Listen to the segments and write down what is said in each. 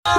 So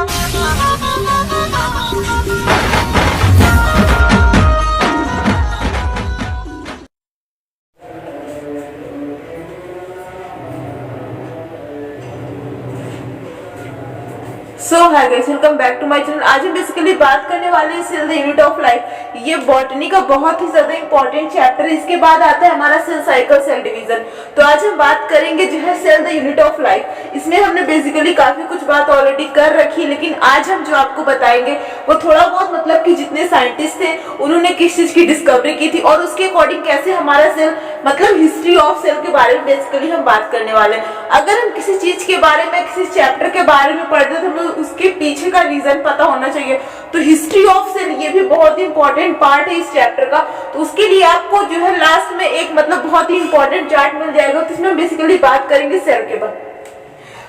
hi guys, welcome back to my channel. आज हम basically बात करने वाले हैं cell the unit of life. ये बॉटनी का बहुत ही ज्यादा इंपॉर्टेंट चैप्टर है। इसके बाद आता है हमारा सेल साइकिल, सेल डिवीजन। तो आज हम बात करेंगे जो है cell the unit of life. इसमें हमने बेसिकली काफी कुछ बात ऑलरेडी कर रखी, लेकिन आज हम जो आपको बताएंगे वो थोड़ा बहुत मतलब कि जितने साइंटिस्ट थे उन्होंने किस चीज की डिस्कवरी की थी और उसके अकॉर्डिंग कैसे हमारा सेल मतलब हिस्ट्री ऑफ सेल के बारे में बेसिकली हम बात करने वाले हैं। अगर हम किसी चीज के बारे में, किसी चैप्टर के बारे में पढ़ते हैं तो हमें उसके पीछे का रीजन पता होना चाहिए। तो हिस्ट्री ऑफ सेल ये भी बहुत ही इंपॉर्टेंट पार्ट है इस चैप्टर का। तो उसके लिए आपको जो है लास्ट में एक मतलब बहुत ही इंपॉर्टेंट चार्ट मिल जाएगा, तो इसमें बेसिकली बात करेंगे सेल के बारे में।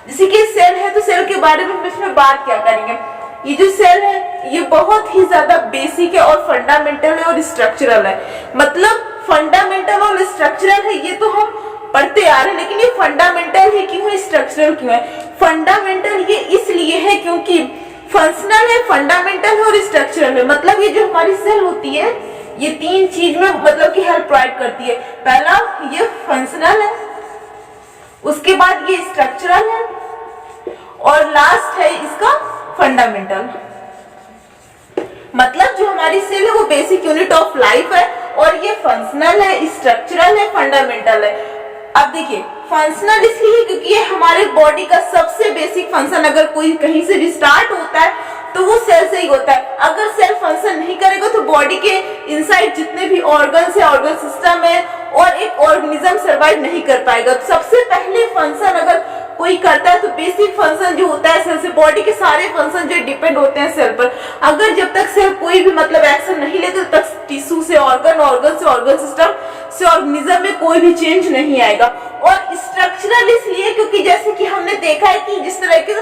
जैसे कि सेल है तो सेल के बारे में हम इसमें बात क्या करेंगे। ये जो सेल है ये बहुत ही ज्यादा बेसिक है और फंडामेंटल है और स्ट्रक्चरल है। मतलब फंडामेंटल और स्ट्रक्चरल है ये तो हम पढ़ते आ रहे हैं, लेकिन ये फंडामेंटल है क्यों है, स्ट्रक्चरल क्यों है। फंडामेंटल ये इसलिए है क्योंकि फंक्शनल है, फंडामेंटल है और स्ट्रक्चरल है। मतलब ये जो हमारी सेल होती है ये तीन चीज में मतलब कि हेल्प प्रोवाइड करती है। पहला ये फंक्शनल है, उसके बाद ये स्ट्रक्चरल है और लास्ट है इसका फंडामेंटल। मतलब जो हमारी सेल है वो बेसिक यूनिट ऑफ लाइफ है और ये फंक्शनल है, स्ट्रक्चरल है, फंडामेंटल है। अब देखिए फंक्शनल इसलिए क्योंकि ये हमारे बॉडी का सबसे बेसिक फंक्शन अगर कोई कहीं से भी स्टार्ट होता है तो वो सेल से ही होता है। अगर सेल फंक्शन नहीं करेगा तो बॉडी के इनसाइड जितने भी ऑर्गन्स है, ऑर्गन सिस्टम है और एक ऑर्गेनिज्म सर्वाइव नहीं कर पाएगा। तो सबसे पहले फंक्शन अगर कोई करता है तो बेसिक फंक्शन जो होता है सेल से, बॉडी के सारे फंक्शन जो डिपेंड होते हैं सेल पर। अगर जब तक सेल कोई भी मतलब एक्शन नहीं लेते तब तक टिश्यू से ऑर्गन, ऑर्गन से ऑर्गन सिस्टम से ऑर्गेनिज्म में कोई भी चेंज नहीं आएगा। और स्ट्रक्चरल इसलिए क्योंकि जैसे कि हमने देखा है कि जिस तरह के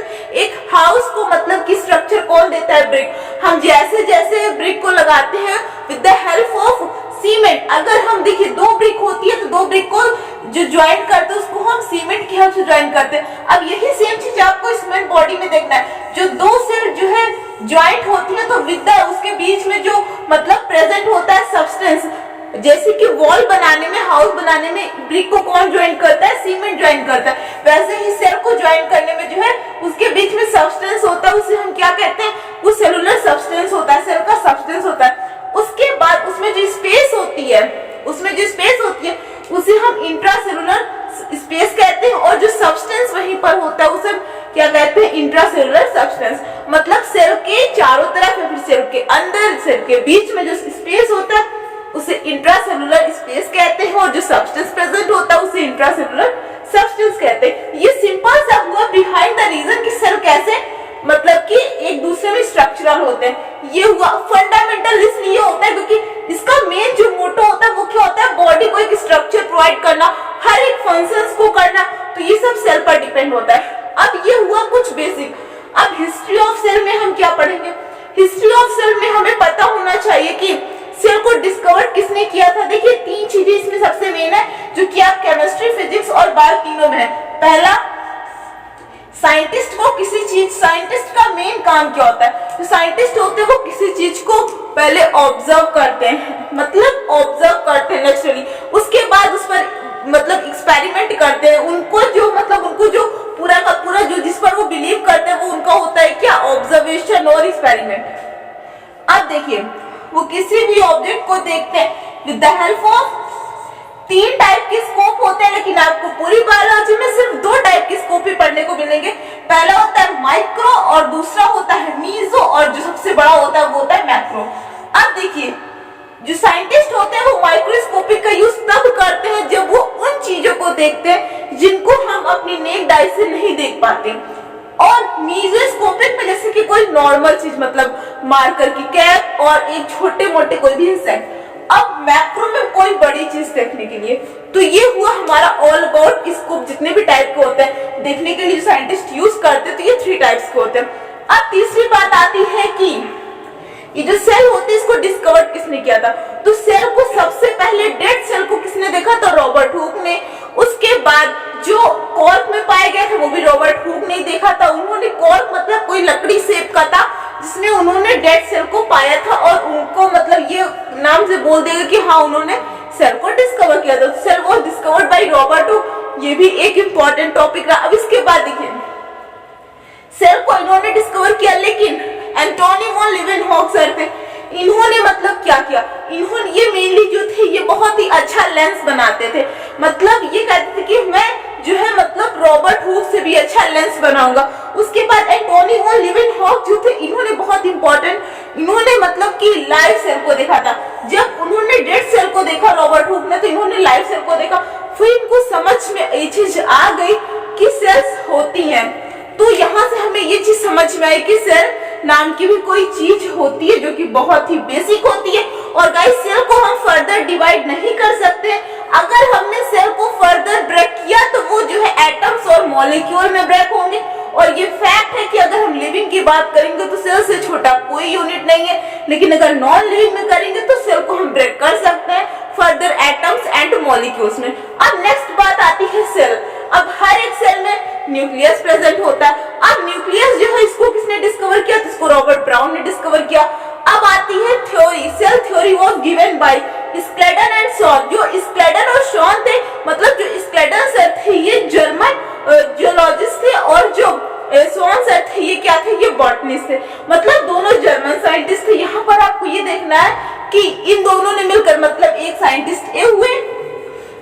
एक हाउस को मतलब की स्ट्रक्चर कौन देता है, ब्रिक। हम जैसे जैसे ब्रिक को लगाते हैं with the help of cement. अगर हम देखिए दो ब्रिक होती है तो दो ब्रिक को जो ज्वाइन करते हैं उसको हम सीमेंट की हेल्प से ज्वाइन करते हैं। अब यही सेम चीज आपको ह्यूमन बॉडी में देखना है। जो दो सेल जो है ज्वाइंट होती है तो विद उसके बीच में जो मतलब प्रेजेंट होता है सब्सटेंस, जैसे कि वॉल बनाने में, हाउस बनाने में ब्रिक को कौन ज्वाइन करता है, सीमेंट ज्वाइन करता है। वैसे ही सेल को ज्वाइन करने में जो है उसके बीच में सब्सटेंस होता है, उसे हम क्या कहते हैं, वो सेलुलर सब्सटेंस होता है, सेल का सब्सटेंस होता है। उसके बाद उसमें जो स्पेस होती है, उसमें जो स्पेस होती है उसे हम इंट्रासेलुलर स्पेस कहते हैं और जो सब्सटेंस वहीं पर होता है उसे क्या कहते हैं, इंट्रासेलुलर सब्सटेंस। मतलब सेल के चारों तरफ या फिर सेल के अंदर, सेल के बीच में जो स्पेस होता है उसे इंट्रासेलुलर स्पेस कहते हैं और जो सब्सटेंस प्रेजेंट होता है उसे इंट्रासेलुलर सब्सटेंस कहते हैं। ये सिंपल सा हुआ बिहाइंड द रीजन कि सेल कैसे मतलब कि एक दूसरे में स्ट्रक्चरल होते हैं। ये हुआ फंडामेंटल इसलिए होता है क्योंकि इसका मेन जो मोटो होता है वो क्या होता है, बॉडी को एक स्ट्रक्चर प्रोवाइड करना, हर एक फंक्शंस को करना। तो ये सब सेल पर डिपेंड होता है। अब ये हुआ कुछ बेसिक। अब हिस्ट्री ऑफ सेल में हम क्या पढ़ेंगे। हिस्ट्री ऑफ सेल में हमें पता होना चाहिए कि सेल को डिस्कवर किसने किया था। देखिए तीन चीजें इसमें सबसे मेन है जो कि आप केमिस्ट्री, फिजिक्स और बायो तीनों में है। पहला, साइंटिस्ट को किसी चीज, साइंटिस्ट का मेन काम क्या होता है, जो साइंटिस्ट होते हैं वो किसी चीज को पहले ऑब्जर्व करते हैं, मतलब ऑब्जर्व करते हैं नेचुरली, उसके बाद उस पर मतलब एक्सपेरिमेंट करते हैं। उनको जो मतलब उनको जो पूरा का पूरा जो जिस पर वो बिलीव करते हैं वो उनका होता है क्या, ऑब्जर्वेशन और एक्सपेरिमेंट। अब देखिए वो किसी भी ऑब्जेक्ट को देखते हैं विद द हेल्प ऑफ तीन टाइप के स्कोप होते हैं, लेकिन आपको पूरी बायोलॉजी में सिर्फ दो टाइप के स्कोप ही पढ़ने को मिलेंगे। पहला होता है माइक्रो और दूसरा होता है मीजो और जो सबसे बड़ा होता है वो होता है मैक्रो। अब देखिए जो साइंटिस्ट होते हैं वो माइक्रोस्कोपिक का यूज तब करते हैं जब वो उन चीजों को देखते हैं जिनको हम अपनी नेक्ड आई से नहीं देख पाते। और मीजोस्कोपिक में जैसे कि कोई नॉर्मल चीज मतलब मार्कर की कैप और एक छोटे मोटे कोई भी इंसेक्ट। अब मैक्रो में कोई बड़ी चीज देखने के लिए। तो ये हुआ हमारा ऑल अबाउट स्कोप, जितने भी टाइप के होते हैं देखने के लिए जो साइंटिस्ट यूज करते हैं, तो ये 3 टाइप्स के होते हैं। अब तीसरी बात आती है कि ये जो सेल होती है इसको डिस्कवर किसने किया था। तो सेल को सबसे पहले डेड सेल को किसने देखा था, रॉबर्ट हुक ने। उसके बाद जो कॉर्क में पाए गए थे वो भी रॉबर्ट हुक ने देखा था। उन्होंने कॉर्क मतलब कोई लकड़ी से बोल देगा कि हाँ उन्होंने सेल को डिस्कवर किया था, cell was discovered by Robert Hooke. ये भी एक इंपॉर्टेंट टॉपिक रहा। अब इसके बाद देखिए सेल को इन्होंने डिस्कवर किया, लेकिन एंटोनी वॉन लीवेनहॉक सर थे, इन्होंने मतलब क्या किया, इन्होंने ये मेनली जो थे ये बहुत ही अच्छा लेंस बनाते थे। मतलब ये कहते थे कि मैं जो है मतलब रॉबर्ट हुक से भी अच्छा लेंस बनाऊंगा। उसके बाद एंटोनी वॉन लीवेनहॉक जो थे इन्होंने बहुत इंपॉर्टेंट, इन्होंने मतलब कि लाइव सेल को देखा था। जब उन्होंने डेड सेल को देखा रॉबर्ट हुक ने, तो इन्होंने लाइव सेल को देखा, फिर इनको समझ में ये चीज आ गई कि सेल्स होती हैं। तो यहाँ से हमें ये चीज समझ में आई कि सेल नाम की भी कोई चीज होती है जो कि बहुत ही बेसिक होती है। और गाइस सेल को हम फर्दर डिवाइड नहीं कर सकते। अगर हमने सेल को फर्दर ब्रेक किया तो वो जो है एटम्स और मॉलिक्यूल में ब्रेक होंगे। और ये फैक्ट है कि अगर हम लिविंग की बात करेंगे तो सेल से छोटा कोई यूनिट नहीं है, लेकिन अगर नॉन लिविंग में करेंगे तो सेल को हम ब्रेक कर सकते हैं फर्दर एटम्स एंड मॉलिक्यूल्स में। अब नेक्स्ट बात आती है सेल। अब हर एक सेल में न्यूक्लियस प्रेजेंट होता है। अब न्यूक्लियस जो है इसको किसने डिस्कवर किया, तो इसको रॉबर्ट ब्राउन ने डिस्कवर किया। अब आती है theory. Cell theory was given by Schleiden and Schwann. जो स्क्लेडन और शॉन थे, मतलब जो स्क्लेडन सर थे ये जर्मन जियोलॉजिस्ट थे और जो शॉन सर थे ये क्या थे, ये बॉटनिस्ट थे। मतलब दोनों जर्मन साइंटिस्ट थे। यहाँ पर आपको ये देखना है कि इन दोनों ने मिलकर मतलब एक साइंटिस्ट ए हुए,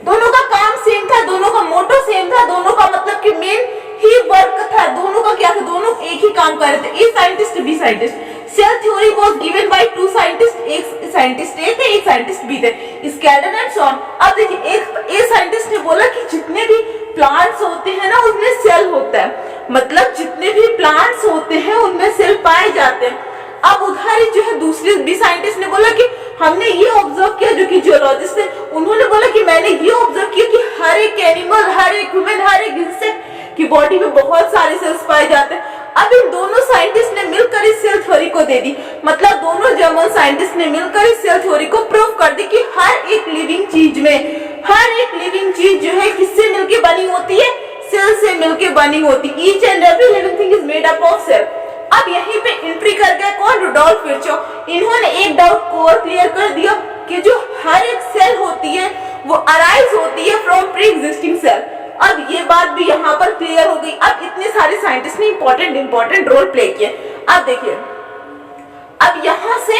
दोनों का काम सेम था, दोनों का मोटो सेम था, दोनों का मतलब कि मेन ही वर्क था, दोनों का क्या था, दोनों एक ही काम कर रहे थे, A scientist B scientist. Cell theory was given by two scientist, एक साइंटिस्ट ए थे एक साइंटिस्ट बी थे, स्कैडन एंड शॉन। अब देखिए एक ए साइंटिस्ट ने बोला कि जितने भी प्लांट्स होते हैं ना उनमें सेल होता है, मतलब जितने भी प्लांट्स होते हैं उनमें सेल पाए जाते हैं। अब उधर जो है दूसरे बी साइंटिस्ट ने बोला कि हमने ये ऑब्जर्व किया, जो कि जियोलॉजिस्ट है, उन्होंने बोला कि मैंने ये ऑब्जर्व किया कि हर एक एनिमल, हर एक ह्यूमन, हर एक इंसेक्ट की बॉडी में बहुत सारे सेल्स पाए जाते हैं। अब इन दोनों साइंटिस्ट ने मिलकर इस सेल थ्योरी को दे दी, मतलब दोनों जर्मन साइंटिस्ट ने मिलकर इस सेल थ्योरी को प्रूव कर दी कि हर एक लिविंग चीज में, हर एक लिविंग चीज जो है किससे मिलकर बनी होती है, सेल से मिलकर बनी होती है। Each and every living thing is made up of cell. अब यहीं पे एंट्री कर गया कौन, रुडोल्फ विर्चोव। इन्होंने एक डाउट को और क्लियर कर दिया कि जो हर एक सेल होती है वो अराइज होती है फ्रॉम प्री एग्जिस्टिंग सेल। अब ये बात भी यहाँ पर क्लियर हो गई। अब इतने सारे साइंटिस्ट ने इंपॉर्टेंट रोल प्ले किए। अब देखिए अब यहाँ से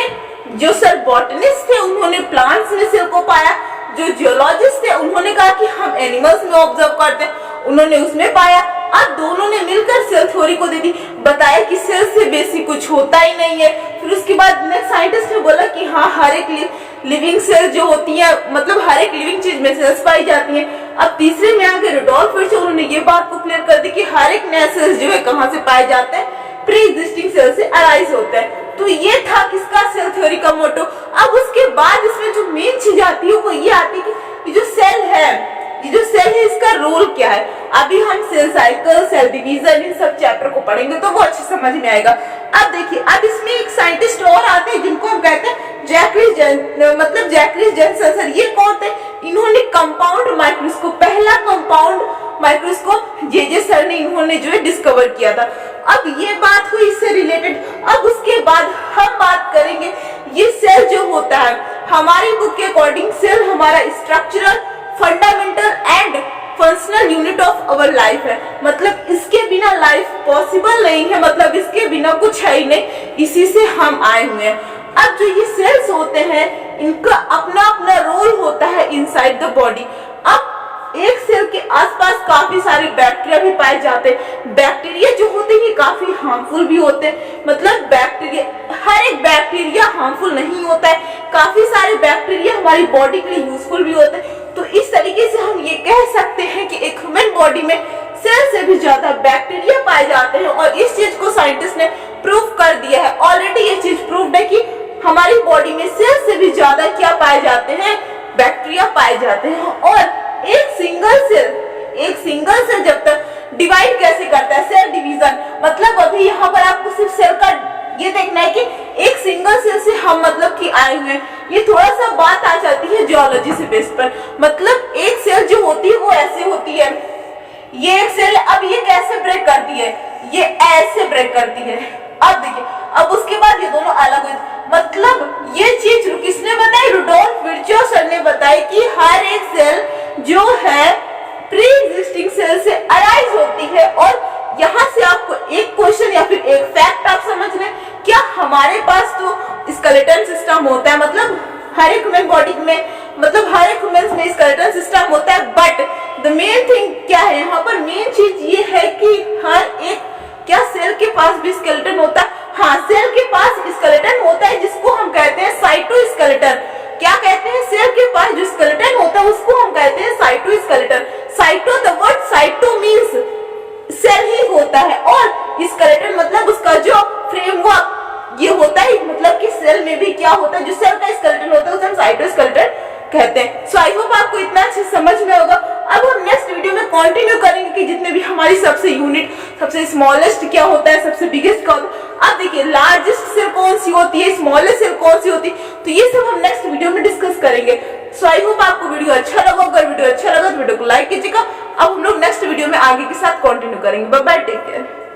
जो सर बॉटनिस्ट थे उन्होंने प्लांट्स में सेल को पाया, जो जियोलॉजिस्ट थे उन्होंने कहा कि हम एनिमल्स में ऑब्जर्व करते हैं, उन्होंने उसमें पाया। अब दोनों ने मिलकर सेल थ्योरी को दे दी, बताया कि सेल से बेसिक कुछ होता ही नहीं है। फिर उसके बाद नेक्स्ट साइंटिस्ट ने बोला कि हाँ हर एक लिविंग सेल जो होती है, मतलब हर एक लिविंग चीज में सेल्स पाई जाती हैं। अब तीसरे में आगे रुडोल्फ विर्चोव, उन्होंने ये बात को क्लियर कर दी कि हर एक नया सेल्स जो है कहाँ से पाए जाते हैं, प्री एग्जिस्टिंग सेल से अराइज होता है। तो ये था किसका, सेल थ्योरी का मोटो। अब उसके बाद इसमें जो मेन चीज आती है वो ये आती है कि जो सेल है, ये जो सेल है इसका रोल क्या है। अभी हम सेल साइकिल, सेल डिवीजन, इन सब चैप्टर को पढ़ेंगे तो वो अच्छे समझ में आएगा। अब देखिए अब इसमें एक साइंटिस्ट और आते हैं जिनको हम कहते हैं जैकलिस जेनसन सर। ये कौन थे, इन्होंने कंपाउंड माइक्रोस्कोप, पहला कंपाउंड माइक्रोस्कोप जे सर ने इन्होंने जो है डिस्कवर किया था। अब ये बात हुई इससे रिलेटेड। अब उसके बाद हम बात करेंगे ये सेल जो होता है, हमारी बुक के अकॉर्डिंग सेल हमारा structural, fundamental and functional unit of our life है। मतलब इसके बिना लाइफ पॉसिबल नहीं है, मतलब इसके बिना कुछ है ही नहीं, इसी से हम आए हुए हैं। अब जो ये सेल्स होते हैं इनका अपना अपना रोल होता है इनसाइड द बॉडी। अब एक सेल के आसपास काफी सारे बैक्टीरिया भी पाए जाते हैं। बैक्टीरिया जो होते हैं काफी हार्मफुल भी होते हैं, मतलब बैक्टीरिया, हर एक बैक्टीरिया हार्मफुल नहीं होता है, काफी सारे बैक्टीरिया हमारी बॉडी के लिए यूजफुल भी होते हैं। तो इस तरीके से हम ये कह सकते हैं कि एक ह्यूमन बॉडी में सेल से भी ज्यादा बैक्टीरिया पाए जाते हैं। और इस चीज को साइंटिस्ट ने प्रूव कर दिया है, ऑलरेडी ये चीज प्रूव्ड है कि हमारी बॉडी में सेल से भी ज्यादा क्या पाए जाते हैं, बैक्टीरिया पाए जाते हैं। और एक सिंगल सेल जब तक डिवाइड कैसे करता है, सेल डिवीजन, मतलब अभी यहाँ पर आपको सिर्फ सेल का ये देखना है कि एक सिंगल सेल से हम मतलब कि आए हुए हैं। ये थोड़ा सा बात आ जाती है जियोलॉजी से बेस पर, मतलब एक सेल जो होती है वो ऐसे होती है, ये एक सेल, अब ये कैसे ब्रेक करती है, ये ऐसे ब्रेक करती है। अब देखिए अब उसके बाद ये दोनों अलग हुए, मतलब ये चीज किसने बताई? रुडोल्फ विर्चो सर ने बताई कि हर एक सेल जो है प्री एग्जिस्टिंग सेल से अराइज होती है। और यहाँ से आपको एक क्वेश्चन या फिर एक फैक्ट आप समझ लें, क्या हमारे पास तो स्केलेटन सिस्टम होता है, मतलब हर एक ह्यूमन बॉडी में, मतलब हर एक ह्यूमन में स्केलेटन सिस्टम होता है, बट द मेन थिंग क्या है यहाँ पर? मेन चीज ये है कि हर एक क्या सेल के पास भी स्केलेटन होता है? हाँ, सेल के पास स्केलेटन होता है जिसको हम कहते हैं साइटोस्केलेटन। क्या कहते हैं? सेल के पास जो स्केलेटन होता है उसको हम कहते हैं cytoskeleton. Cyto, the word cyto means cell ही होता है, और स्केलेटन मतलब उसका जो फ्रेमवर्क ये होता है, मतलब कि सेल में भी क्या होता है, जो सेल का स्केलेटन होता है उसे हम साइटोस्केलेटन कहते हैं। सो आई होप आपको इतना अच्छे समझ में होगा। अब हम नेक्स्ट वीडियो में कंटिन्यू करेंगे कि जितने भी हमारी सबसे यूनिट, सबसे स्मॉलेस्ट क्या होता है, सबसे बिगेस्ट क्या होता है। अब देखिए लार्जेस्ट सेल कौन सी होती है, स्मॉलेस्ट सेल कौन सी होती है, तो ये सब हम नेक्स्ट वीडियो में डिस्कस करेंगे। सो आई होप आपको वीडियो अच्छा लगा। अगर वीडियो अच्छा लगा तो वीडियो को लाइक कीजिएगा। अब हम लोग नेक्स्ट वीडियो में आगे के साथ कंटिन्यू करेंगे। Bye bye, take care.